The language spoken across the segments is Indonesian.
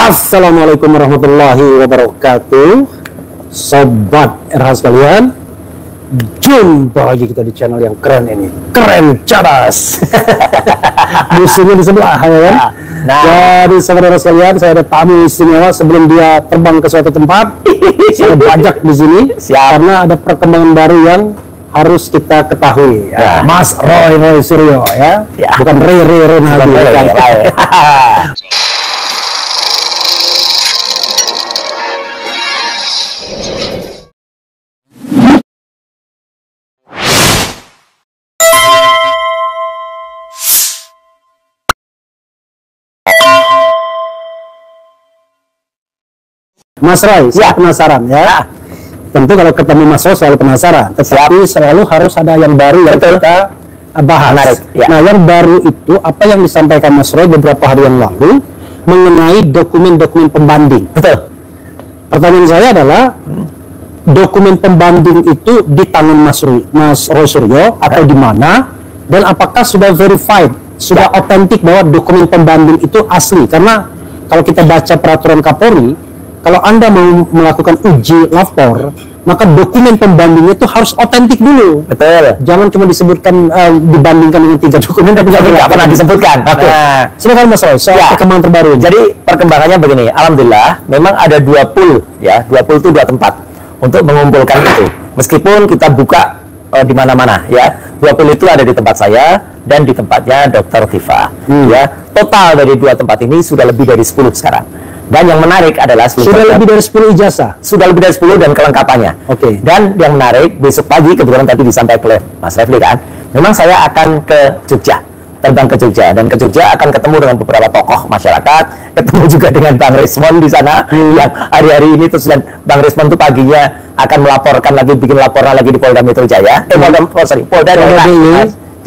Assalamualaikum warahmatullahi wabarakatuh, sobat RH sekalian. Jumpa lagi kita di channel yang keren ini, keren cadas. Musuhnya di sebelah, ya kan? Nah, jadi sobat RH sekalian, saya ada tamu istimewa sebelum dia terbang ke suatu tempat. Saya bajak di sini karena ada perkembangan baru yang harus kita ketahui, ya. Mas Roy Suryo, ya, bukan Ray Ronaldo. Mas Roy, saya penasaran, ya. Tentu kalau ketemu Mas Roy selalu penasaran, tetapi selalu harus ada yang baru yang kita bahas. Nah, yang baru itu apa yang disampaikan Mas Roy beberapa hari yang lalu mengenai dokumen-dokumen pembanding. Betul. Pertanyaan saya adalah, dokumen pembanding itu di tangan Mas Roy Suryo atau di mana, dan apakah sudah verified, sudah otentik bahwa dokumen pembanding itu asli? Karena kalau kita baca peraturan Kapolri, kalau Anda mau melakukan uji lapor, maka dokumen pembandingnya itu harus otentik dulu. Betul. Jangan cuma disebutkan dibandingkan dengan 3 dokumen tapi nggak pernah disebutkan. Oke. Nah, silakan Mas Roy, soal perkembangan terbaru. Jadi perkembangannya begini, alhamdulillah memang ada 20 ya, 20 itu 2 tempat untuk mengumpulkan itu. Meskipun kita buka di mana-mana ya. 20 itu ada di tempat saya dan di tempatnya Dr. Tifa. Ya. Total dari 2 tempat ini sudah lebih dari 10 sekarang. Dan yang menarik adalah sudah lebih dari 10 ijazah. Sudah lebih dari 10 dan kelengkapannya. Oke. Dan yang menarik, besok pagi kebetulan tadi disampaikan oleh Mas Refli kan, memang saya akan ke Jogja, terbang ke Jogja, dan ke Jogja akan ketemu dengan beberapa tokoh masyarakat, ketemu juga dengan Bang Resmond di sana yang hari-hari ini, terus dan Bang Resmond itu paginya akan melaporkan lagi, bikin laporan lagi di Polda Metro Jaya, Polda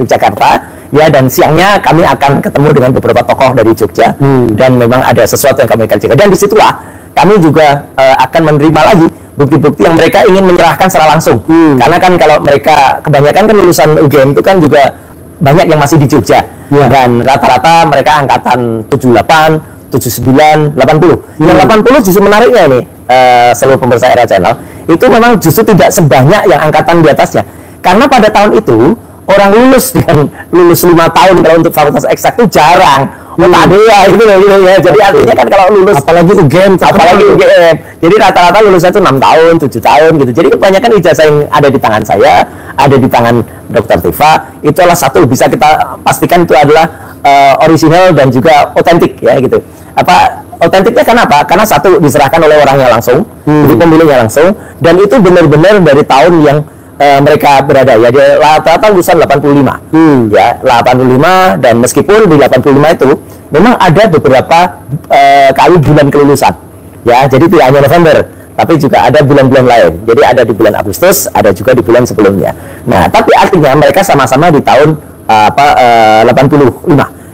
Yogyakarta. Ya, dan siangnya kami akan ketemu dengan beberapa tokoh dari Jogja, dan memang ada sesuatu yang kami akan jaga. Dan disitulah kami juga akan menerima lagi bukti-bukti yang mereka ingin menyerahkan secara langsung. Karena kan kalau mereka kebanyakan kan lulusan UGM itu kan juga banyak yang masih di Jogja, dan rata-rata mereka angkatan 78, 79, 80. Yang 80 justru menariknya ini, seluruh pemirsa Era Channel itu memang justru tidak sebanyak yang angkatan di atasnya, karena pada tahun itu orang lulus 5 tahun kalau untuk fakultas eksak itu jarang. Ada itu ya. Jadi artinya kan kalau lulus, apalagi UGM. Jadi rata-rata lulusnya itu 6 tahun, 7 tahun gitu. Jadi kebanyakan ijazah yang ada di tangan saya, ada di tangan Dr. Tifa, itu adalah satu bisa kita pastikan itu adalah original dan juga otentik ya gitu. Apa otentiknya kenapa? Karena satu diserahkan oleh orangnya langsung, jadi pemilihnya langsung, dan itu benar-benar dari tahun yang mereka berada ya, dia rata-rata lulusan 85 ya, 85, dan meskipun di 85 itu memang ada beberapa kali bulan kelulusan ya, jadi tidak hanya November tapi juga ada bulan-bulan lain, jadi ada di bulan Agustus, ada juga di bulan sebelumnya. Nah, tapi artinya mereka sama-sama di tahun 85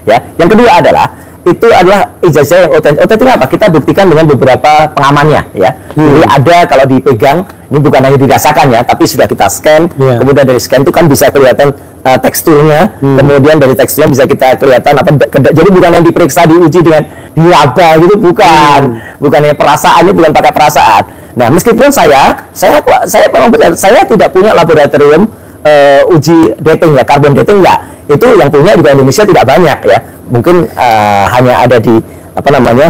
ya. Yang kedua adalah itu adalah ijazah yang otentik apa? Kita buktikan dengan beberapa pengamannya ya. Jadi ada kalau dipegang, ini bukan hanya dirasakan ya, tapi sudah kita scan. Kemudian dari scan itu kan bisa kelihatan teksturnya. Kemudian dari teksturnya bisa kita kelihatan apa. Jadi bukan yang diperiksa, diuji dengan diraba gitu, bukan. Bukan yang perasaannya, bukan pakai perasaan. Nah, meskipun saya tidak punya laboratorium uji dating ya, carbon dating ya. Itu yang punya di Indonesia tidak banyak ya. Mungkin hanya ada di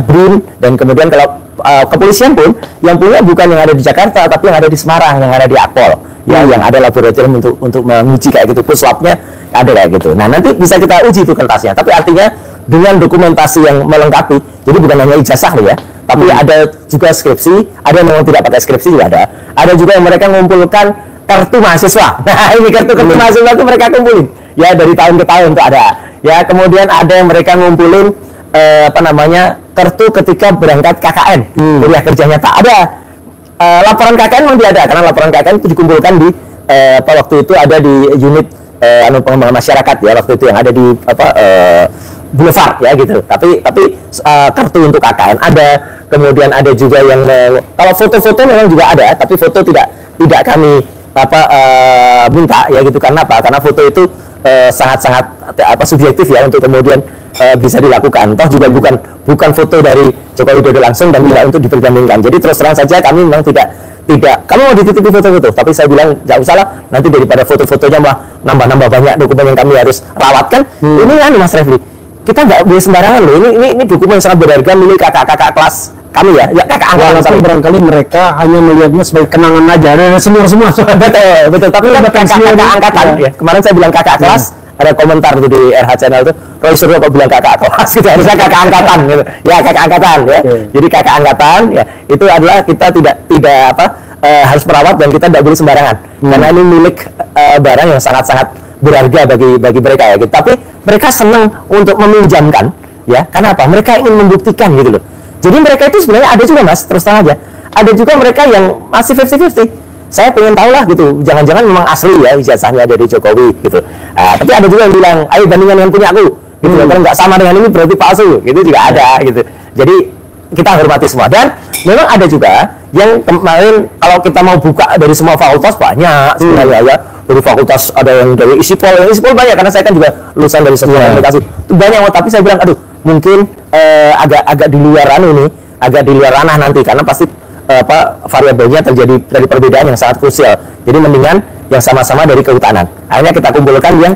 BRIN, dan kemudian kalau kepolisian pun yang punya bukan yang ada di Jakarta tapi yang ada di Semarang, yang ada di Akpol ya, yang ada laboratorium untuk menguji kayak gitu, puslabnya ada kayak gitu. Nah, nanti bisa kita uji itu kertasnya, tapi artinya dengan dokumentasi yang melengkapi. Jadi bukan hanya ijazah ya, tapi ada juga skripsi, ada yang memang tidak pakai skripsi juga ada juga yang mereka mengumpulkan kartu mahasiswa. Nah, ini kartu mahasiswa itu mereka kumpulin ya, dari tahun ke tahun itu ada ya. Kemudian ada yang mereka ngumpulin kartu ketika berangkat KKN, kuliah kerja nyata ada. Laporan KKN memang tidak ada, karena laporan KKN itu dikumpulkan di waktu itu ada di unit pengembangan masyarakat ya, waktu itu yang ada di Boulevard ya gitu. Tapi kartu untuk KKN ada. Kemudian ada juga yang kalau foto-foto memang juga ada, tapi foto tidak kami minta ya gitu. Karena apa? Karena foto itu sangat-sangat subjektif ya untuk kemudian bisa dilakukan. Toh juga bukan foto dari Joko Widodo langsung dan tidak untuk diperbandingkan. Jadi terus terang saja kami memang tidak kamu mau dititipi foto-foto, tapi saya bilang nggak usah lah, nanti daripada foto-fotonya mah nambah-nambah banyak dokumen yang kami harus rawatkan. Ini kan Mas Refli, kita nggak boleh sembarangan loh. Ini dokumen sangat berharga milik kakak-kakak kelas kami ya kakak angkatan kami. Barangkali mereka hanya melihatnya sebagai kenangan aja, dan semua betul. Tapi kan kakak angkatan ya. Kemarin saya bilang kakak kelas, ada komentar tuh di RH Channel itu, Roy Suryo kok bilang kakak kelas gitu, harusnya kakak angkatan gitu. Ya kakak angkatan ya. Jadi kakak angkatan ya itu adalah kita tidak harus merawat dan kita tidak boleh sembarangan. Karena ini milik barang yang sangat-sangat berharga bagi mereka ya gitu. Tapi mereka senang untuk meminjamkan ya. Karena apa? Mereka ingin membuktikan gitu loh. Jadi mereka itu sebenarnya ada juga Mas, terus terang aja. Ada juga mereka yang masih 50-50. Saya pengen tahu lah gitu, jangan-jangan memang asli ya ijazahnya dari Jokowi gitu. Tapi ada juga yang bilang, ayo bandingkan dengan punya aku gitu. Kalau nggak sama dengan ini berarti palsu, gitu juga ada gitu. Jadi kita hormati semua. Dan memang ada juga yang kemarin kalau kita mau buka dari semua fakultas banyak sebenarnya ya. Dari fakultas ada yang dari ISIPOL banyak, karena saya kan juga lulusan dari sekolah komunikasi. Itu banyak, tapi saya bilang aduh mungkin agak di luar ini, agak di luar ranah nanti, karena pasti variabelnya terjadi dari perbedaan yang sangat krusial. Jadi mendingan yang sama-sama dari kehutanan. Akhirnya kita kumpulkan yang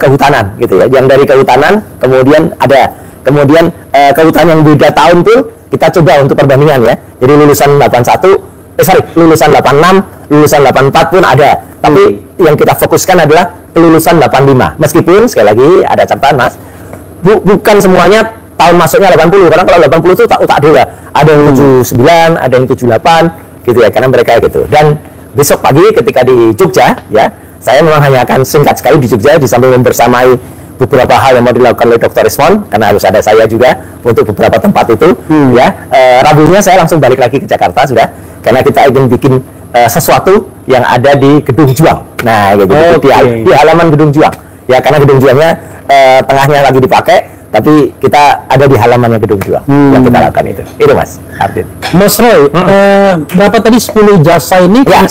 kehutanan gitu ya. Yang dari kehutanan kemudian kehutanan yang beda tahun tuh kita coba untuk perbandingan ya. Jadi lulusan 86, lulusan 84 pun ada. Tapi yang kita fokuskan adalah kelulusan 85. Meskipun sekali lagi ada catatan Mas, bukan semuanya tahun masuknya 80, karena kalau 80 itu tak ada. Ada yang 79, ada yang 78 gitu ya, karena mereka gitu. Dan besok pagi ketika di Jogja ya, saya memang hanya akan singkat sekali di Jogja, di samping membersamai beberapa hal yang mau dilakukan oleh Dr. Rismond, karena harus ada saya juga untuk beberapa tempat itu ya. Rabunya saya langsung balik lagi ke Jakarta sudah, karena kita ingin bikin sesuatu yang ada di Gedung Juang. Nah gitu, di halaman Gedung Juang ya, karena Gedung Juangnya tengahnya lagi dipakai, tapi kita ada di halamannya Gedung Juang yang kita lakukan itu Mas Ardit. Mas Roy, berapa tadi 10 jasa ini ya, kan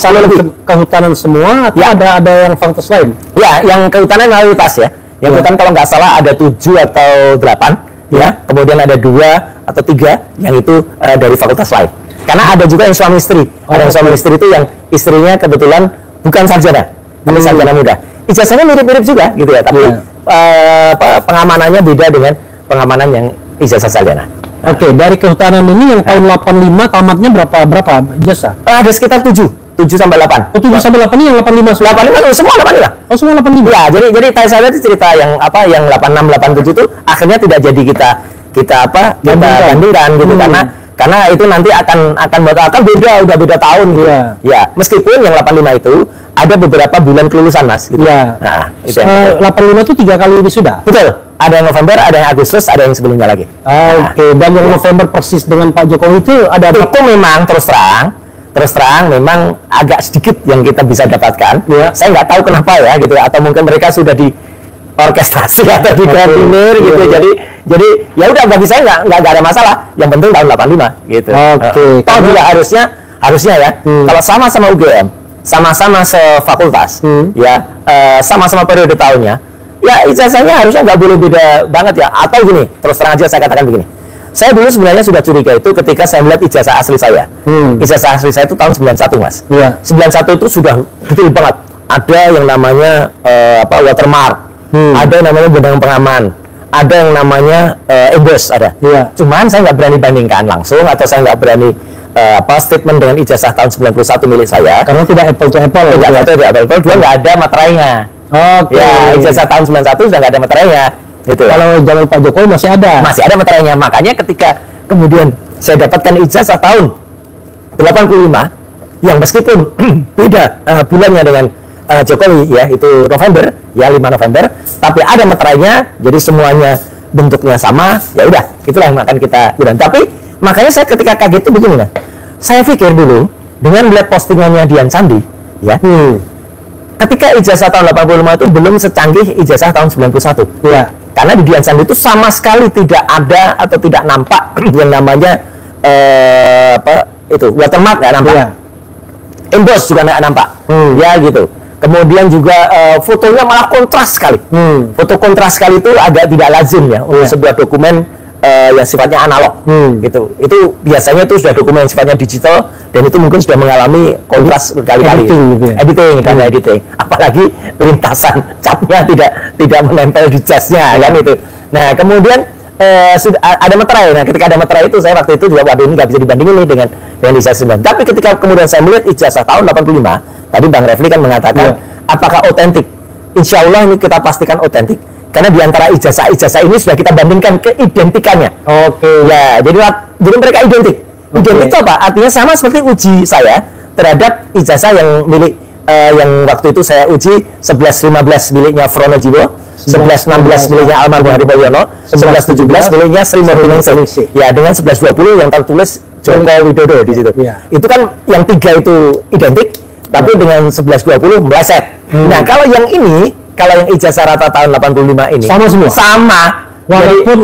kehutanan semua atau ya, ada yang fakultas lain? Ya, yang kehutanan mayoritas ya. Yang kehutanan kalau nggak salah ada 7 atau 8 ya. Kemudian ada 2 atau 3 yang itu dari fakultas lain. Karena ada juga yang suami istri. Ada yang suami istri itu yang istrinya kebetulan bukan sarjana, tapi sarjana muda. Ijazahnya mirip-mirip juga gitu ya, tapi pengamanannya beda dengan pengamanan yang ijazah sarjana. Oke, dari kehutanan ini yang tahun 85 tamatnya berapa ijazah? Ada sekitar 7 sampai 8. Oh, 7 sampai 8 ini yang 85 semua 85. Oh, semua 85. Ya, jadi saya itu cerita yang yang 86 87 itu akhirnya tidak jadi kita bandingkan gitu, karena itu nanti akan udah beda tahun gitu. Ya, meskipun yang 85 itu ada beberapa bulan kelulusan Mas gitu. Ya. Nah, itu 85 itu 3 kali wisuda. Betul. Ada yang November, ada yang Agustus, ada yang sebelumnya lagi. Oke, dan yang November persis dengan Pak Jokowi itu ada itu memang terus terang memang agak sedikit yang kita bisa dapatkan. Saya nggak tahu kenapa ya gitu, atau mungkin mereka sudah di orkestrasi atau di koordinir gitu. Jadi ya udah, bagi saya nggak ada masalah. Yang penting tahun 85 gitu. Oke. Toh juga harusnya ya. Kalau sama-sama UGM, sama-sama sefakultas, ya sama-sama periode tahunnya, ya ijazahnya harusnya nggak boleh beda banget ya. Atau gini, terus terang aja saya katakan begini. Saya dulu sebenarnya sudah curiga itu ketika saya melihat ijazah asli saya. Ijazah asli saya itu tahun 91 Mas. 91 itu sudah detail banget. Ada yang namanya watermark, ada yang namanya benang pengaman, ada yang namanya emboss ada. Cuman saya nggak berani bandingkan langsung, atau saya nggak berani statement dengan ijazah tahun 91 milik saya, karena tidak apple to apple. Dia nggak ada materainya. Ya, ijazah tahun 91 sudah nggak ada materainya. Gitu. Kalau zaman Pak Jokowi masih ada materainya. Makanya ketika kemudian saya dapatkan ijazah tahun 85 yang meskipun beda bulannya dengan Jokowi ya, itu November ya, 5 November, tapi ada materainya, jadi semuanya bentuknya sama, ya udah, itulah yang akan kita gunakan. Tapi makanya saya ketika kaget itu begini lah, saya pikir dulu dengan melihat postingannya Dian Sandi ya, ketika ijazah tahun 85 itu belum secanggih ijazah tahun 91 ya. Karena di Dian Sandi itu sama sekali tidak ada atau tidak nampak yang namanya watermark nggak nampak, emboss juga nggak nampak, ya gitu. Kemudian juga fotonya malah kontras sekali. Foto kontras sekali itu agak tidak lazim ya untuk sebuah dokumen yang sifatnya analog. Gitu. Itu biasanya itu sudah dokumen yang sifatnya digital dan itu mungkin sudah mengalami kontras berkali-kali. Editing, karena editing. Apalagi lintasan catnya tidak menempel di jasnya kan itu. Nah, kemudian ada materai. Nah, ketika ada materai itu saya waktu itu juga waduh ini nggak bisa dibandingin nih dengan ijazah 9. Tapi ketika kemudian saya melihat ijazah tahun 85, tadi Bang Refli kan mengatakan apakah otentik? Insya Allah ini kita pastikan otentik. Karena di antara ijazah-ijazah ini sudah kita bandingkan keidentikannya. Ya, jadi mereka identik. Identik itu apa? Artinya sama seperti uji saya terhadap ijazah yang milik yang waktu itu saya uji 11-15 miliknya Fronojiwo, 11-16 miliknya Almarhum Hadi Mulyono, 11-17 miliknya Sri Murtiningsih. Ya, dengan 11-20 yang tertulis Joko Widodo di situ. Itu kan yang 3 itu identik, tapi dengan 11-20 meleset. Nah, kalau yang ini, kalau yang ijazah rata tahun 85 ini sama semua. Sama. Walaupun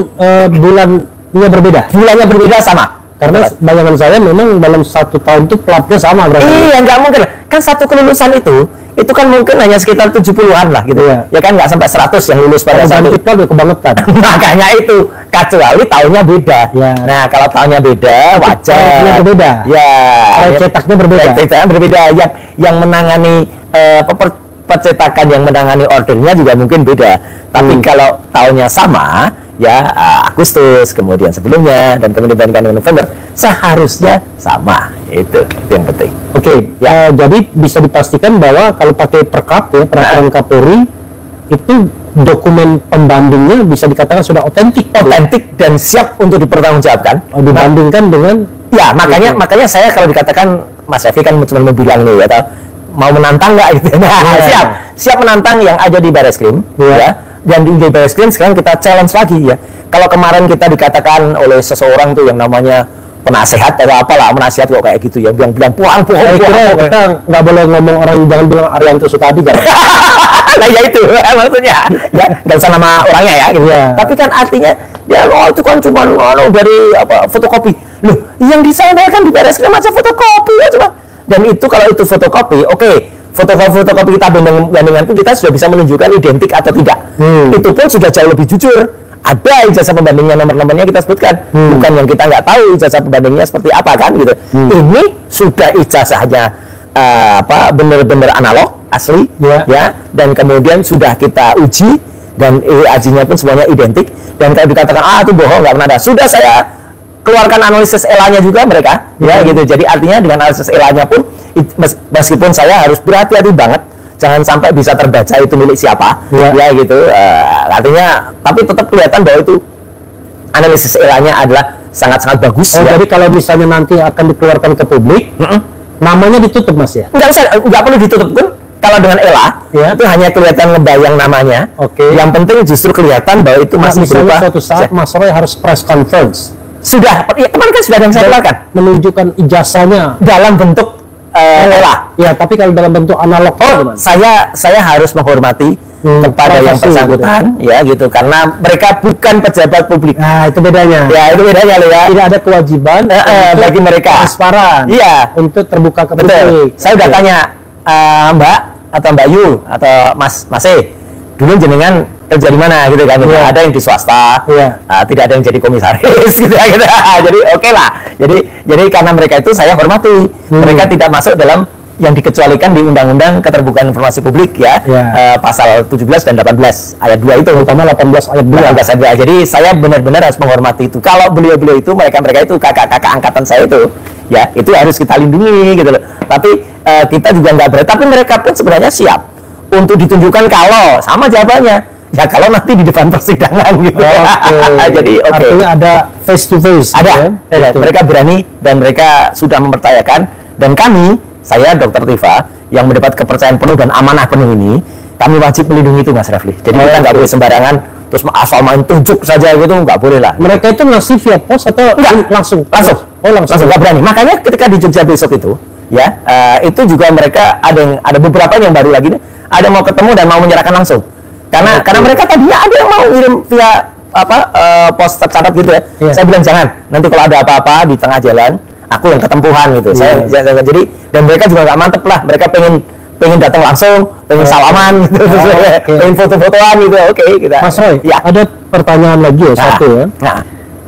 bulannya berbeda. Bulannya berbeda sama. Karena bayangan saya memang dalam 1 tahun itu platnya sama berarti. Iya, nggak mungkin. Kan satu kelulusan itu kan mungkin hanya sekitar 70-an lah gitu. Ya kan nggak sampai 100 yang lulus pada saat itu. Kita udah kebangetan. Makanya itu, kecuali tahunnya beda. Nah, kalau tahunnya beda, wajar. Berbeda. Ya. Cetaknya berbeda. Cetaknya berbeda. Yang menangani percetakan, yang menangani ordernya juga mungkin beda. Tapi kalau tahunnya sama, ya Agustus, kemudian sebelumnya, dan kemudian dibandingkan dengan November, seharusnya sama. Itu yang penting. Jadi bisa dipastikan bahwa kalau pakai perkap ya, peraturan Kapolri, itu dokumen pembandingnya bisa dikatakan sudah otentik dan siap untuk dipertanggungjawabkan. Dibandingkan dengan makanya saya kalau dikatakan Mas Evi kan cuma mau bilang nih ya, mau menantang nggak gitu. Siap menantang yang ada di Bareskrim ya. Dan di Bareskrim sekarang kita challenge lagi ya. Kalau kemarin kita dikatakan oleh seseorang tuh yang namanya penasehat atau apalah, menasihat kok kayak gitu ya, bilang puang. Kita nggak boleh ngomong orang, jangan bilang Arianto Sutadi kan. Nah ya itu maksudnya ya, nggak usah nama orangnya ya gitu. Tapi kan artinya ya itu kan cuma dari fotokopi loh, yang disampaikan di Bareskrim aja fotokopi ya cuma. Dan itu kalau itu fotokopi, fotokopi kita bandingkan itu kita sudah bisa menunjukkan identik atau tidak. Itu pun sudah jauh lebih jujur. Ada ijazah pembandingnya, nomor-nomornya kita sebutkan. Bukan yang kita nggak tahu ijazah pembandingnya seperti apa kan gitu. Ini sudah ijazahnya benar-benar analog asli ya, dan kemudian sudah kita uji dan EAJ-nya pun semuanya identik. Dan kalau dikatakan itu bohong, nggak pernah ada, sudah saya keluarkan analisis ELA-nya juga mereka ya gitu. Jadi artinya dengan analisis ELA-nya pun meskipun saya harus berhati-hati banget jangan sampai bisa terbaca itu milik siapa ya gitu, artinya tapi tetap kelihatan bahwa itu analisis ELA-nya adalah sangat-sangat bagus. Jadi kalau misalnya nanti akan dikeluarkan ke publik, namanya ditutup Mas ya? Nggak perlu ditutup pun. Kalau dengan ELA itu hanya kelihatan ngebayang namanya. Yang penting justru kelihatan bahwa itu masih misalnya suatu saat Mas Roy harus press conference. Sudah, kemarin kan sudah ada yang saya keluarkan menunjukkan ijazahnya dalam bentuk ELA. Ya, tapi kalau dalam bentuk analog, saya harus menghormati kepada yang bersangkutan, ya gitu, karena mereka bukan pejabat publik. Nah, itu bedanya. Ya, itu bedanya loh ya. Tidak ada kewajiban bagi mereka transparan. Iya, untuk terbuka ke publik. Saya udah tanya Mbak atau Mbak Yu atau Mas E, dulu jenengan kerja di mana gitu kan? Ada yang di swasta, tidak ada yang jadi komisaris gitu ya. Gitu. Jadi oke lah. Jadi karena mereka itu saya hormati. Mereka tidak masuk dalam yang dikecualikan di Undang-Undang Keterbukaan Informasi Publik ya. Pasal 17 dan 18 ayat 2 itu, terutama 18 ayat 2. Jadi saya benar-benar harus menghormati itu. Kalau beliau-beliau itu mereka itu kakak-kakak angkatan saya itu ya, itu harus kita lindungi gitu loh. Tapi kita juga nggak berat. Tapi mereka pun sebenarnya siap untuk ditunjukkan kalau sama jawabannya. Ya kalau nanti di depan persidangan gitu. Jadi artinya ada face to face. Ada. Mereka berani dan mereka sudah mempercayakan. Dan kami, saya Dr. Tifa yang mendapat kepercayaan penuh dan amanah penuh ini, kami wajib melindungi itu Mas Refli. Jadi kita nggak boleh sembarangan terus asal main tunjuk saja gitu, nggak boleh lah. Mereka itu ngasih via pos atau langsung? Langsung nggak berani. Makanya ketika di Jogja besok itu, ya itu juga mereka ada beberapa yang baru lagi nih, ada mau ketemu dan mau menyerahkan langsung. Karena mereka tadinya ada yang mau ngirim via pos tercatat gitu ya. Saya bilang jangan, nanti kalau ada apa-apa di tengah jalan aku yang ketempuhan gitu. Jadi dan mereka juga nggak mantep lah, mereka pengen pengen datang langsung, pengen salaman gitu, pengen foto-fotoan gitu, oke, kita. Mas Roy, ya. Ada pertanyaan lagi ya, satu ya.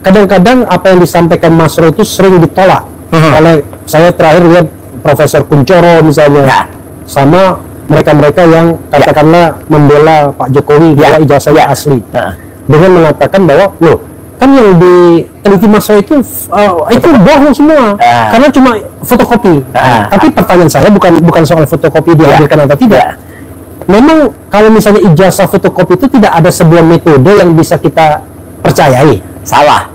Kadang-kadang apa yang disampaikan Mas Roy itu sering ditolak oleh, saya terakhir lihat Profesor Kuncoro misalnya, sama mereka-mereka yang katakanlah membela Pak Jokowi bahwa ijazahnya asli, dengan mengatakan bahwa loh, kan yang diteliti Mas Roy itu bohong semua, karena cuma fotokopi. Tapi pertanyaan saya bukan soal fotokopi dihadirkan atau tidak. Memang kalau misalnya ijazah fotokopi itu tidak ada sebuah metode yang bisa kita percayai. Salah.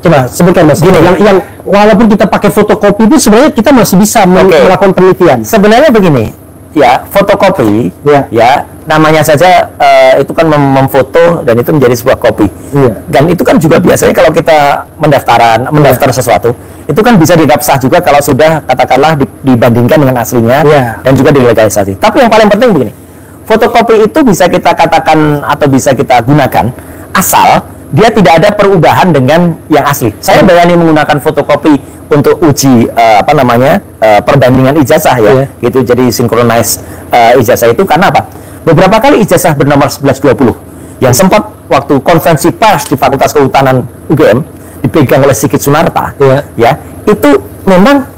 Coba sebutkan Mas. Gini, yang walaupun kita pakai fotokopi itu sebenarnya kita masih bisa melakukan penelitian. Sebenarnya begini, ya fotokopi, ya namanya saja itu kan memfoto dan itu menjadi sebuah kopi. Dan itu kan juga biasanya kalau kita mendaftar sesuatu, itu kan bisa dianggap sah juga kalau sudah katakanlah dibandingkan dengan aslinya dan juga dilegalisasi. Tapi yang paling penting begini, fotokopi itu bisa kita katakan atau bisa kita gunakan asal dia tidak ada perubahan dengan yang asli. Saya berani menggunakan fotokopi untuk uji perbandingan ijazah gitu, jadi synchronize ijazah itu karena apa? Beberapa kali ijazah bernomor 1120 yang sempat waktu konferensi pers di Fakultas Kehutanan UGM dipegang oleh Sigit Sunarta, ya itu memang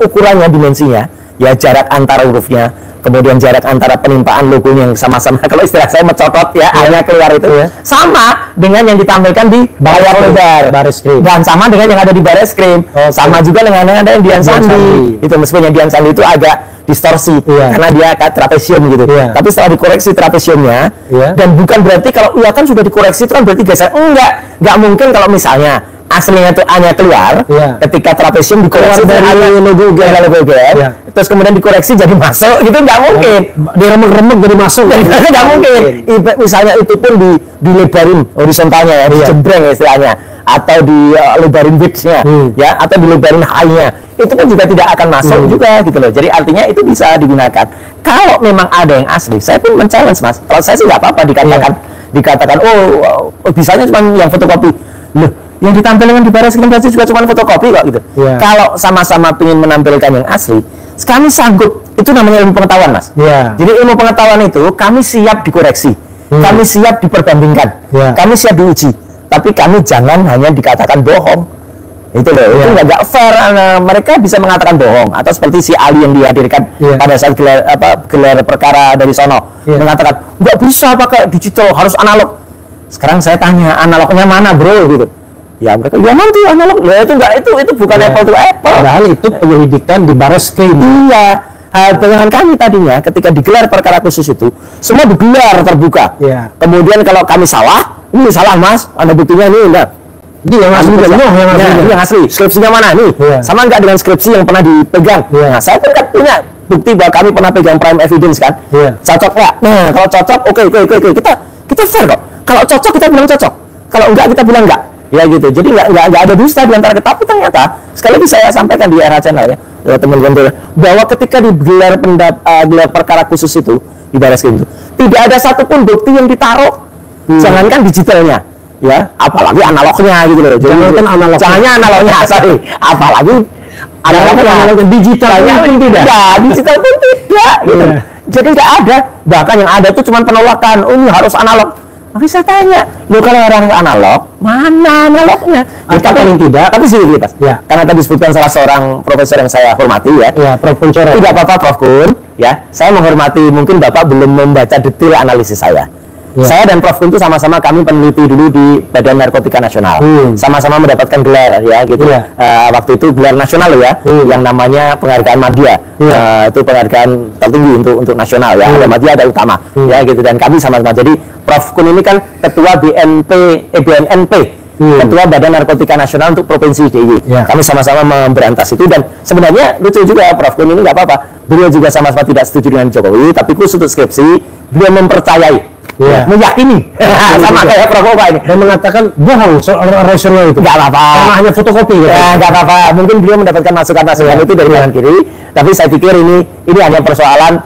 ukurannya, dimensinya, ya jarak antara hurufnya, kemudian jarak antara penimpaan logonya yang sama-sama, kalau istilah saya mencotot ya, hanya keluar itu sama dengan yang ditampilkan di layar lebar Bareskrim, dan sama dengan yang ada di Bareskrim, sama juga dengan yang ada di Dian Sandi. Itu meskipun yang Dian Sandi itu agak distorsi karena dia trapesium gitu, tapi setelah dikoreksi trapesiumnya, dan bukan berarti kalau kan sudah dikoreksi itu kan berarti geser, nggak mungkin kalau misalnya aslinya itu A-nya keluar, ketika trapesium dikoreksi dari logo UGM, terus kemudian dikoreksi jadi masuk, gitu nggak mungkin. Diremek-remek jadi masuk, nggak mungkin. Misalnya itu pun dilebarin horizontalnya, dijembreng istilahnya, atau dilebarin width-nya, ya, atau dilebarin high-nya, itu pun juga tidak akan masuk juga, gitu loh. Jadi artinya itu bisa digunakan. Kalau memang ada yang asli, saya pun men-challenge Mas. Kalau saya sih nggak apa-apa dikatakan, bisanya cuma yang fotokopi. Loh, yang ditampilkan di Bareskrim juga cuma fotokopi kok gitu. Kalau sama-sama ingin menampilkan yang asli, kami sanggup, itu namanya ilmu pengetahuan Mas. Jadi ilmu pengetahuan itu kami siap dikoreksi, kami siap diperbandingkan, kami siap diuji, tapi kami jangan hanya dikatakan bohong. Itu loh, itu nggak fair. Mereka bisa mengatakan bohong, atau seperti si Ali yang dihadirkan pada saat gelar perkara dari sono, mengatakan nggak bisa pakai digital, harus analog. Sekarang saya tanya, analognya mana bro gitu? Ya mereka, ya nanti analog, itu bukan apple to apple. Padahal itu penyelidikan di Bareskrim. Dengan kami tadinya ketika digelar perkara khusus itu semua digelar terbuka. Kemudian kalau kami salah, ini salah Mas, ada buktinya ini enggak? Ini yang asli, yang asli. Skripsinya mana nih? Sama enggak dengan skripsi yang pernah dipegang? Nah, saya kan punya bukti bahwa kami pernah pegang prime evidence kan? Cocok nggak? Nah, kalau cocok, oke. Kita fair kok. Kalau cocok kita bilang cocok. Kalau enggak kita bilang enggak. Ya gitu. Jadi nggak ada dusta di antara kita. Tapi ternyata sekali lagi saya sampaikan di era channel ya teman-teman, bahwa ketika digelar gelar perkara khusus itu di Bareskrim itu tidak ada satupun bukti yang ditaruh, jangankan digitalnya, ya apalagi analognya gitu loh. Jangannya analognya sorry, apalagi analognya digitalnya pun tidak. Digital pun tidak. Gitu. Jadi tidak ada. Bahkan yang ada itu cuma penolakan. Ini harus analog. Tapi saya tanya, kalau orang analog, mana analognya? Tapi paling tidak, tapi sedikit Mas. Karena tadi disebutkan salah seorang profesor yang saya hormati Prof. Kuncoro. Tidak apa-apa Prof. Kun, ya. Saya menghormati, mungkin Bapak belum membaca detail analisis saya. Saya dan Prof. Kun itu sama-sama kami peneliti dulu di Badan Narkotika Nasional. Sama-sama mendapatkan gelar ya gitu. Waktu itu gelar nasional yang namanya penghargaan Madya. Itu penghargaan tertinggi untuk nasional ya. Ada Madya, ada Utama ya gitu, dan kami sama-sama. Jadi Prof. Kun ini kan ketua BNNP, ketua Badan Narkotika Nasional untuk Provinsi DIY. Kami sama-sama memberantas itu, dan sebenarnya lucu juga Prof. Kun ini nggak apa-apa. Beliau juga sama-sama tidak setuju dengan Jokowi, tapi khusus untuk skripsi beliau mempercayai. Meyakini sama kayak Prof. Oka ini, dan mengatakan bohong soal rasional itu. Nggak apa-apa, karena hanya fotokopi nggak apa-apa. Mungkin beliau mendapatkan masukan-masukan itu dari kanan kiri, tapi saya pikir ini hanya persoalan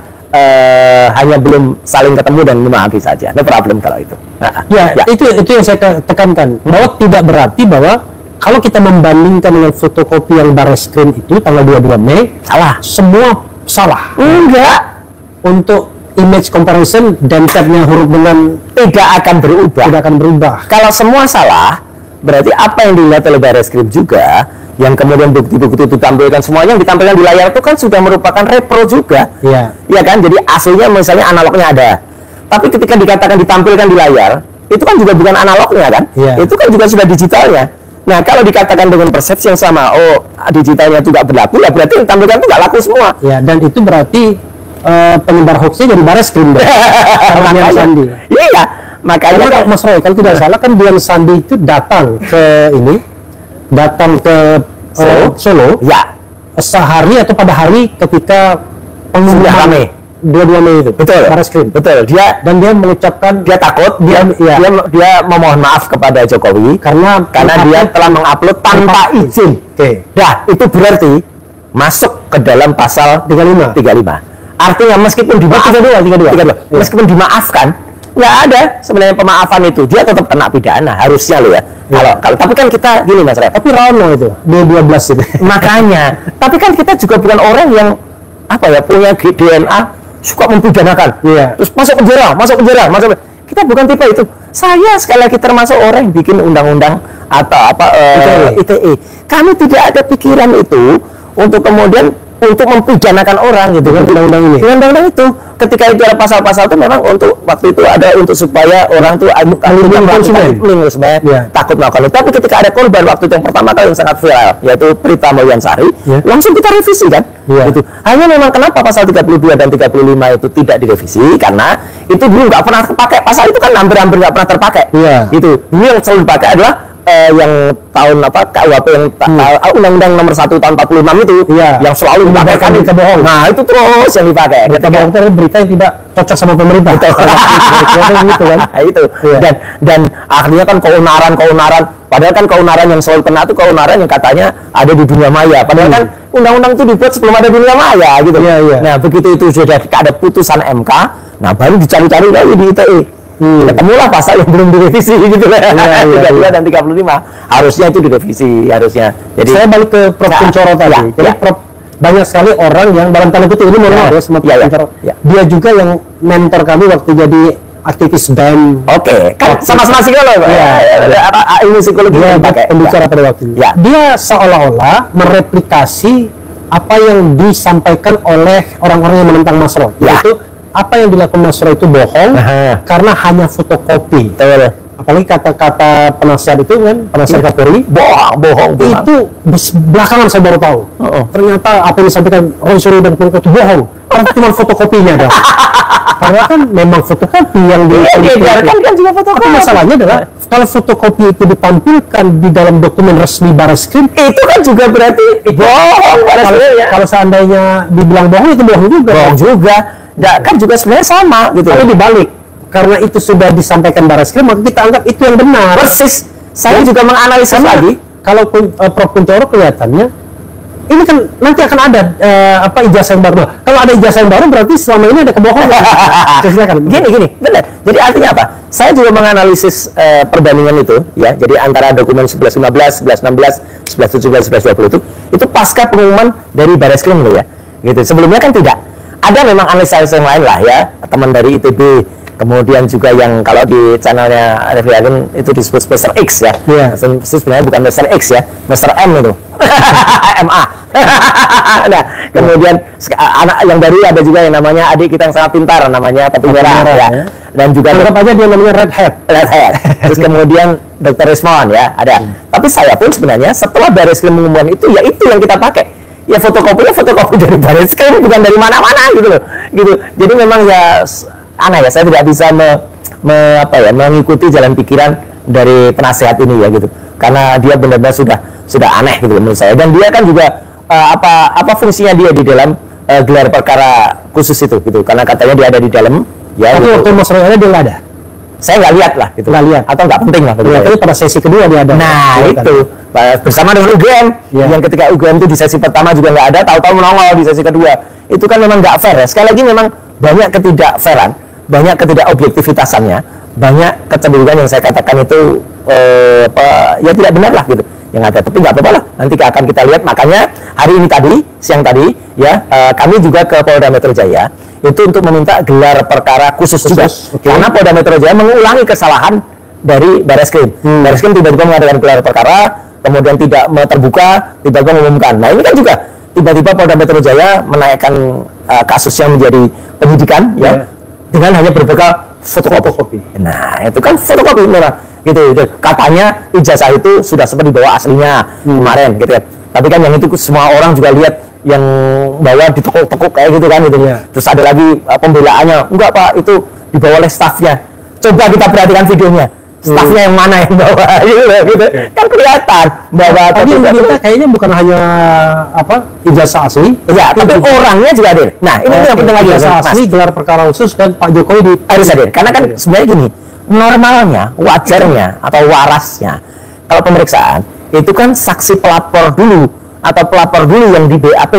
hanya belum saling ketemu dan memahami saja. No problem kalau itu. Itu yang saya tekankan, bahwa tidak berarti bahwa kalau kita membandingkan dengan fotokopi yang Bareskrim itu tanggal 22 Mei salah, semua salah. Enggak. untuk image comparison dan tabnya huruf dengan tidak akan berubah. Kalau semua salah, berarti apa yang dilihat oleh Bareskrim juga, yang kemudian bukti-bukti itu ditampilkan, semuanya yang ditampilkan di layar itu kan sudah merupakan repro juga. Iya. Ya kan, jadi aslinya misalnya analognya ada. Tapi ketika dikatakan ditampilkan di layar, itu kan juga bukan analognya kan? Iya. Itu kan juga sudah digitalnya. Nah, kalau dikatakan dengan persepsi yang sama, oh digitalnya juga berlaku, ya berarti yang ditampilkan itu nggak laku semua. Ya, dan itu berarti penyebar hoaxnya jadi Bareskrim dong. Karena Dian Sandi. Iya, makanya Karena Mas Roy, kalau tidak salah kan Dian Sandi itu datang ke Solo. Ya, Sehari atau pada hari ketika sudah rame. 22 Mei itu. Betul. Bareskrim. Betul. Dia mengucapkan dia takut, dia memohon maaf kepada Jokowi karena dia telah mengupload tanpa izin. Oke. Nah, itu berarti masuk ke dalam pasal 35. Artinya meskipun dimaafkan, 32. Meskipun dimaafkan, nggak ada sebenarnya pemaafan itu, dia tetap kena pidana harusnya loh ya. Kalau tapi kan kita gini Mas Rep. Tapi Rono itu D12 itu. Makanya, tapi kan kita juga bukan orang yang punya DNA suka mempidanakan. Iya. Terus masuk penjara. Kita bukan tipe itu. Saya sekali lagi termasuk orang yang bikin undang-undang atau ITE. Kami tidak ada pikiran itu untuk kemudian untuk mempidanakan orang gitu kan, undang-undang itu ketika itu ada pasal-pasal itu memang untuk waktu itu ada untuk supaya orang tuh supaya takut melakukan. Tapi ketika ada korban waktu itu yang pertama kali yang sangat viral yaitu Prita Mulyansari, langsung kita revisi kan. Gitu. Hanya memang kenapa pasal 32 dan 35 itu tidak direvisi karena itu dulu nggak pernah terpakai. Pasal itu kan hampir nggak pernah terpakai. Gitu. Ini yang selalu dipakai adalah yang tahun KUHP yang Undang-Undang nomor 1 tahun 46 itu yang selalu dipakai berita bohong. Nah, itu terus yang dipakai. Berita bohong itu berita yang tidak cocok sama pemerintah. Gitu kan. Itu. Dan akhirnya kan keonaran. Padahal kan keonaran yang selalu kena itu keonaran yang katanya ada di dunia maya. Padahal kan undang-undang itu dibuat sebelum ada dunia maya gitu. Nah, begitu itu sudah ada putusan MK, nah baru dicari-cari lagi di ITE. Ketemulah pasal yang belum direvisi gitu lah. 32 dan 35 harusnya itu direvisi harusnya. Jadi saya balik ke Prof. Kuncoro tadi. Jadi Prof, banyak sekali orang yang dalam tanda kutip ini Kuncoro. Dia juga yang mentor kami waktu jadi aktivis BEM. Oke, kan sama-sama psikolog. Ilmu psikologi dia pembicara pada waktu itu. Dia seolah-olah mereplikasi apa yang disampaikan oleh orang-orang yang menentang Mas Roy. Yaitu apa yang dilakukan Mas Roy itu bohong karena hanya fotokopi. Apalagi kata-kata penasihat itu kan, penasihat Kapolri, bohong. Itu belakangan saya baru tahu. Ternyata apa yang disampaikan Roy Suryo dan Kuncoro itu bohong. Karena cuma fotokopinya dong. Karena kan memang fotokopi yang dibiarkan kan juga fotokopi. Tapi masalahnya adalah kalau fotokopi itu ditampilkan di dalam dokumen resmi Bareskrim, itu kan juga berarti bohong. Kalau seandainya dibilang bohong itu bohong juga. Kan juga sebenarnya sama gitu. Kalau dibalik, karena itu sudah disampaikan Bareskrim, maka kita anggap itu yang benar. Persis. Saya juga menganalisis lagi. Kalau Prof. Kuncoro kelihatannya, ini kan nanti akan ada ijazah yang baru. Kalau ada ijazah yang baru, berarti selama ini ada kebohongan. Gini, benar. Jadi artinya apa? Saya juga menganalisis perbandingan itu, ya. Jadi antara dokumen 1115, 1116, 1117, 1120 itu pasca pengumuman dari Bareskrim loh ya. Gitu. Sebelumnya kan tidak. Ada memang analisa yang lain lah ya, teman dari ITB, kemudian juga yang kalau di channelnya Refli Hakim itu disebut Mr. X ya. Sebenarnya bukan Mr. X ya, Mr. M itu. MA. Nah, kemudian anak yang baru ada juga yang namanya adik kita yang sangat pintar, namanya Topi Merah ya. Dan juga anggap aja dia namanya Red Hat. Terus kemudian Dr. Rismon ya, ada. Tapi saya pun sebenarnya setelah Bareskrim mengumumkan itu, ya itu yang kita pakai. Ya fotokopinya fotokopi dari Bareskrim, bukan dari mana-mana gitu loh. Gitu. Jadi memang ya aneh ya, saya tidak bisa mengikuti jalan pikiran dari penasehat ini ya gitu. Karena dia benar-benar sudah aneh gitu menurut saya. Dan dia kan juga apa fungsinya dia di dalam gelar perkara khusus itu gitu. Karena katanya dia ada di dalam ya. Tapi waktu Mas Roy dia nggak ada. Saya nggak lihat lah gitu. Nggak lihat atau nggak penting lah. Tapi pada sesi kedua dia ada. Nah itu bersama dengan UGM yang ketika UGM itu di sesi pertama juga nggak ada, tahu-tahu menongol di sesi kedua. Itu kan memang nggak fair ya. Sekali lagi memang banyak ketidakfairan, banyak ketidakobjektivitasannya, banyak kecenderungan yang saya katakan itu ya tidak benar lah gitu yang ada. Tapi nggak apa-apa lah, nanti akan kita lihat. Makanya hari ini tadi, siang tadi ya, kami juga ke Polda Metro Jaya itu untuk meminta gelar perkara khusus juga. Karena Polda Metro Jaya mengulangi kesalahan dari Barreskrim. Barreskrim tiba-tiba mengadakan gelar perkara, kemudian tidak terbuka, tiba-tiba mengumumkan. Nah ini kan juga tiba-tiba Polda Metro Jaya menaikkan kasusnya menjadi penyidikan, ya, dengan hanya berbekal fotokopi. Nah itu kan fotokopi memang gitu. Katanya ijazah itu sudah sempat dibawa aslinya kemarin, gitu ya. Tapi kan yang itu semua orang juga lihat yang bawa ditekuk-tekuk kayak gitu kan, gitu. Terus ada lagi pembelaannya, enggak Pak, itu dibawa oleh stafnya. Coba kita perhatikan videonya. Stafnya yang mana yang bawa, gitu. Kan kelihatan bahwa tadi kita kayaknya bukan hanya ijazah asli, ya, tapi orangnya juga hadir. Nah, ini yang penting lagi, ijazah asli, gelar perkara khusus, dan Pak Jokowi harus hadir. Karena kan sebenarnya gini, normalnya, wajarnya atau warasnya kalau pemeriksaan itu kan saksi pelapor dulu atau pelapor dulu yang di BAP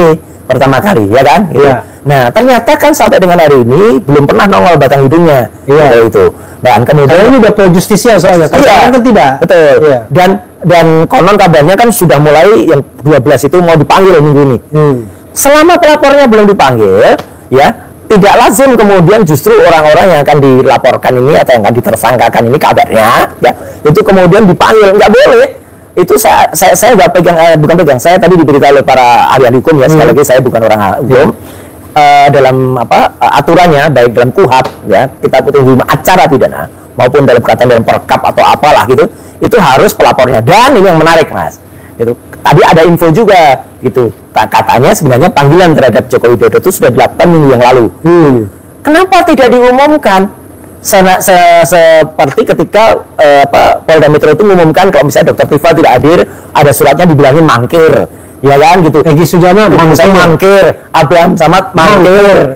pertama kali, ya kan? Nah, ternyata kan sampai dengan hari ini belum pernah nongol batang hidungnya, itu. Dan kemudian ini udah pro justisia soalnya, kan tidak. Betul. Dan konon kabarnya kan sudah mulai yang 12 itu mau dipanggil minggu ini. Selama pelapornya belum dipanggil, ya, tidak lazim kemudian justru orang-orang yang akan dilaporkan ini atau yang akan ditersangkakan ini kabarnya, ya, itu kemudian dipanggil. Nggak boleh. Itu saya nggak pegang, bukan pegang. Saya tadi diberitahu oleh para ahli hukum, ya, sekali lagi saya bukan orang hukum. Dalam aturannya, baik dalam KUHAP, ya, kita hukum acara pidana maupun dalam perkataan dalam perkap atau apalah gitu, itu harus pelapornya. Dan ini yang menarik, Mas, gitu. Tadi ada info juga gitu, katanya sebenarnya panggilan terhadap Joko Widodo itu sudah dilakukan minggu yang lalu. Kenapa tidak diumumkan? Seperti ketika Polda Metro itu mengumumkan kalau misalnya Dr. Tifa tidak hadir, ada suratnya dibilangin mangkir, ya kan, gitu. Egy Sujana mangkir, Abraham Samad mangkir,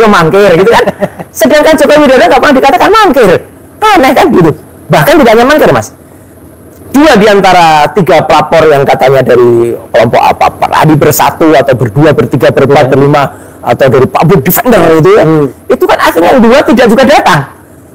mangkir, gitu kan. Sedangkan Joko Widodo nggak pernah dikatakan mangkir, aneh kan, gitu. Bahkan tidak hanya mangkir, Mas. 2 di antara 3 pelapor yang katanya dari kelompok Peradi Bersatu atau berdua, bertiga, berempat, berlima, atau dari Public Defender itu, ya, itu kan akhirnya yang 2 tidak juga datang,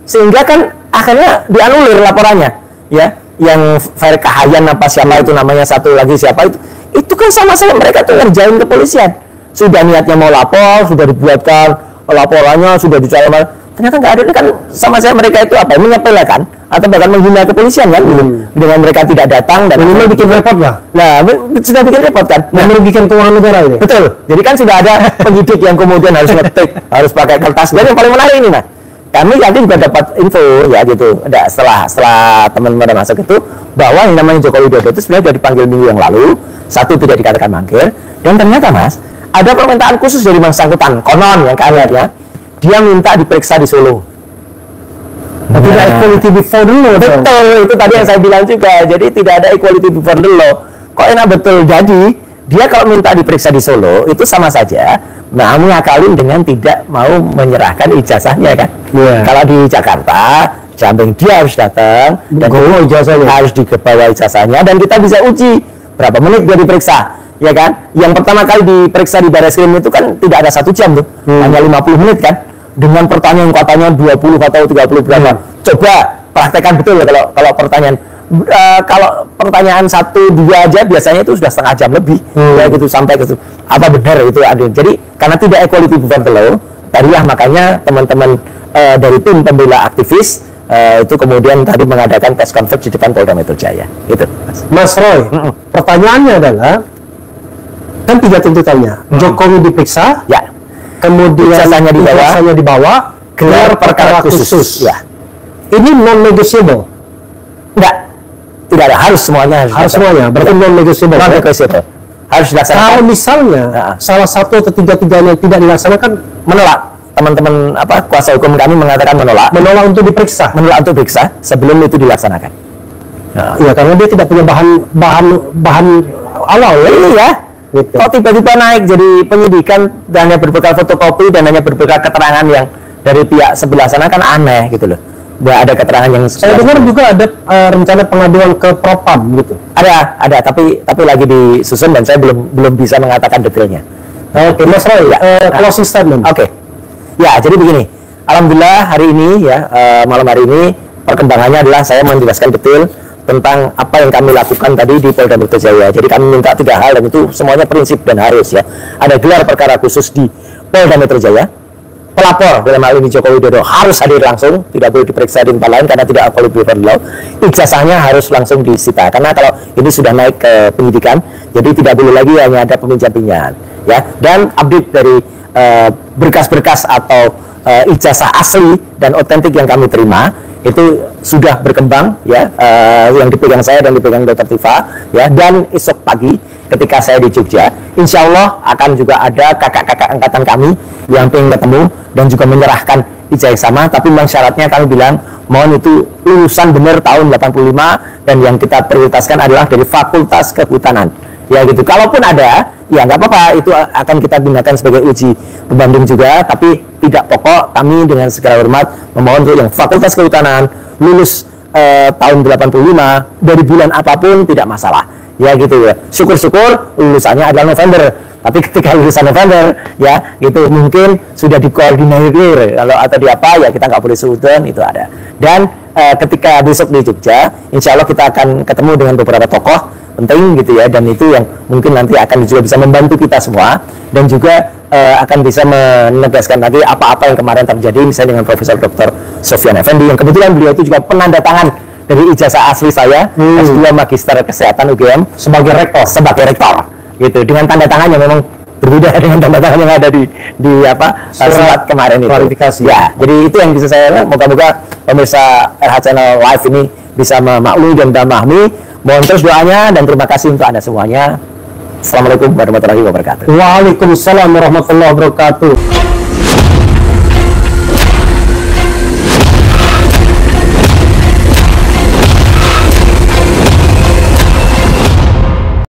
sehingga kan akhirnya dianulir laporannya, ya. Yang Ferry Kahayan apa siapa itu namanya, satu lagi siapa itu kan sama saya mereka tuh ngerjain kepolisian, sudah niatnya mau lapor, sudah dibuatkan laporannya, sudah dicalonkan, ternyata nggak ada. Kan sama saya mereka itu apa, menyepelekan atau bahkan menghina kepolisian kan, dengan mereka tidak datang dan minimal bikin repot lah. Nah, sudah bikin repot kan, merugikan keuangan negara ini. Betul. Jadi kan sudah ada penyidik yang kemudian harus ngetik, harus pakai kertas. Dan yang paling menarik ini, Mas, kami nanti juga dapat info, ya, gitu. Setelah teman-teman masuk itu, bahwa yang namanya Joko Widodo itu sebenarnya sudah dipanggil minggu yang lalu, 1 tidak dikatakan mangkir, dan ternyata, Mas, ada permintaan khusus dari bersangkutan, konon yang kabarnya dia minta diperiksa di Solo. Tidak equality before the law. Betul, itu tadi yang saya bilang juga. Jadi tidak ada equality before the law. Kok enak betul. Jadi dia kalau minta diperiksa di Solo itu sama saja, nah, mengakalin dengan tidak mau menyerahkan ijazahnya kan. Kalau di Jakarta, samping dia harus datang dan ijazahnya harus dibawa ijazahnya, dan kita bisa uji berapa menit dia diperiksa, ya kan. Yang pertama kali diperiksa di Barreskrim itu kan tidak ada 1 jam tuh, hanya 50 menit kan, dengan pertanyaan katanya 20 atau 30 berapa. Coba praktekkan betul ya kalau pertanyaan. Kalau pertanyaan 1-2 aja biasanya itu sudah setengah jam lebih, ya gitu, sampai ke situ. Apa benar itu ada? Jadi karena tidak equality before the law, tadilah makanya teman-teman dari tim pembela aktivis itu kemudian tadi mengadakan press conference di depan Polda Metro Jaya. Gitu, Mas Roy. Pertanyaannya adalah, kan 3 tuntutannya. Jokowi diperiksa, ya. Kemudian ijazahnya dibawa, gelar perkara khusus. Ya. Ini non-negotiable. Enggak. Tidak ada, harus semuanya harus semuanya. Berarti non-negotiable. Non-negotiable. Harus dilaksanakan. Kalau misalnya salah satu atau 3-tiganya tidak dilaksanakan, menolak. Teman-teman kuasa hukum kami mengatakan menolak untuk diperiksa, menolak untuk diperiksa sebelum itu dilaksanakan. Ya, karena dia tidak punya bahan awal ya. Iya. Gitu. Kok tiba-tiba naik jadi penyidikan dan hanya berbekal fotokopi dan hanya berbekal keterangan yang dari pihak sebelah sana, kan aneh gitu loh. Nggak ada keterangan yang saya dengar juga ada rencana pengaduan ke Propam gitu. Ada tapi lagi disusun dan saya belum bisa mengatakan detailnya. Oke, Mas Roy, closing statement. Oke. Ya, jadi begini. Alhamdulillah hari ini ya, malam hari ini perkembangannya adalah saya menjelaskan detail tentang apa yang kami lakukan tadi di Polda Metro Jaya. Jadi kami minta 3 hal, dan itu semuanya prinsip dan harus ya. Ada gelar perkara khusus di Polda Metro Jaya. Pelapor dalam hal ini Joko Widodo harus hadir langsung, tidak boleh diperiksa di tempat lain karena tidak available for law. Ijazahnya harus langsung disita, karena kalau ini sudah naik ke penyidikan, jadi tidak boleh lagi hanya ada peminjam-pinjam ya. Dan update dari berkas-berkas atau ijazah asli dan otentik yang kami terima itu sudah berkembang ya, yang dipegang saya dan dipegang Dr. Tifa ya. Dan esok pagi ketika saya di Jogja, insya Allah akan juga ada kakak-kakak angkatan kami yang pengen ketemu dan juga menyerahkan ijazah sama, tapi memang syaratnya kami bilang mohon itu lulusan benar tahun 85, dan yang kita prioritaskan adalah dari Fakultas Kehutanan ya gitu. Kalaupun ada ya nggak apa-apa, itu akan kita gunakan sebagai uji pembanding juga, tapi tidak pokok. Kami dengan segala hormat memohon untuk yang Fakultas Kehutanan lulus tahun 85 dari bulan apapun tidak masalah ya gitu ya. Syukur-syukur lulusannya adalah November, tapi ketika lulusan November ya gitu mungkin sudah dikoordinir kalau atau di apa ya, kita nggak boleh suudon, itu ada. Dan ketika besok di Jogja, insya Allah kita akan ketemu dengan beberapa tokoh penting gitu ya, dan itu yang mungkin nanti akan juga bisa membantu kita semua, dan juga akan bisa menegaskan lagi apa-apa yang kemarin terjadi, misalnya dengan Profesor Dr. Sofyan Effendi yang kebetulan beliau itu juga penanda tangan dari ijazah asli saya, S2 Magister Kesehatan UGM sebagai rektor gitu, dengan tanda tangan yang memang berbeda dengan tanda tangan yang ada di surat kemarin itu. Klarifikasi. Ya, jadi itu yang bisa saya, moga-moga pemirsa RH Channel Live ini bisa memaklumi dan memahami. Mohon terus doanya dan terima kasih untuk Anda semuanya. Assalamualaikum warahmatullahi wabarakatuh. Waalaikumsalam warahmatullahi wabarakatuh.